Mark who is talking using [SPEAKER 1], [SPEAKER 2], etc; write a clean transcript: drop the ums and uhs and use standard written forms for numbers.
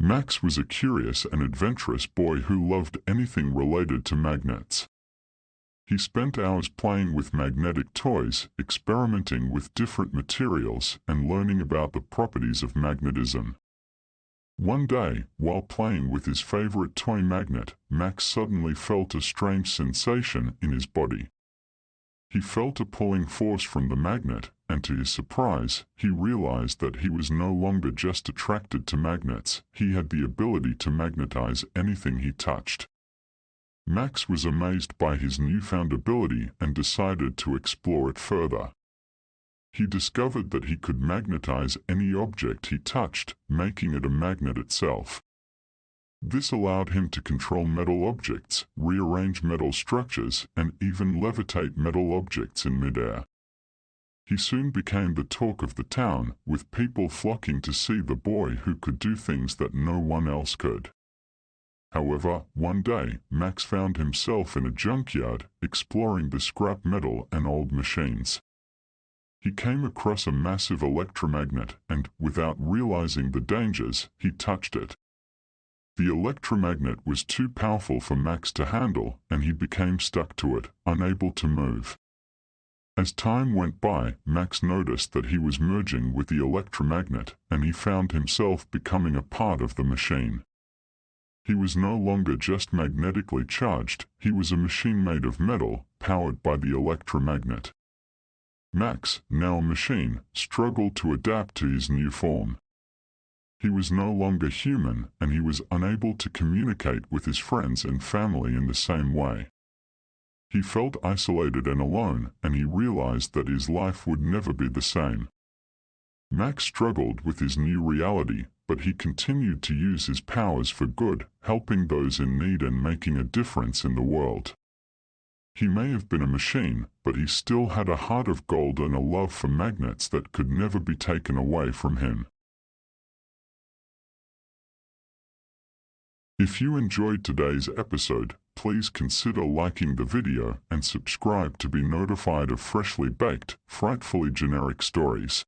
[SPEAKER 1] Max was a curious and adventurous boy who loved anything related to magnets. He spent hours playing with magnetic toys, experimenting with different materials, and learning about the properties of magnetism. One day, while playing with his favorite toy magnet, Max suddenly felt a strange sensation in his body. He felt a pulling force from the magnet, and to his surprise, he realized that he was no longer just attracted to magnets, he had the ability to magnetize anything he touched. Max was amazed by his newfound ability and decided to explore it further. He discovered that he could magnetize any object he touched, making it a magnet itself. This allowed him to control metal objects, rearrange metal structures, and even levitate metal objects in midair. He soon became the talk of the town, with people flocking to see the boy who could do things that no one else could. However, one day, Max found himself in a junkyard, exploring the scrap metal and old machines. He came across a massive electromagnet and, without realizing the dangers, he touched it. The electromagnet was too powerful for Max to handle, and he became stuck to it, unable to move. As time went by, Max noticed that he was merging with the electromagnet, and he found himself becoming a part of the machine. He was no longer just magnetically charged, he was a machine made of metal, powered by the electromagnet. Max, now a machine, struggled to adapt to his new form. He was no longer human, and he was unable to communicate with his friends and family in the same way. He felt isolated and alone, and he realized that his life would never be the same. Max struggled with his new reality, but he continued to use his powers for good, helping those in need and making a difference in the world. He may have been a machine, but he still had a heart of gold and a love for magnets that could never be taken away from him. If you enjoyed today's episode, please consider liking the video and subscribe to be notified of freshly baked, frightfully generic stories.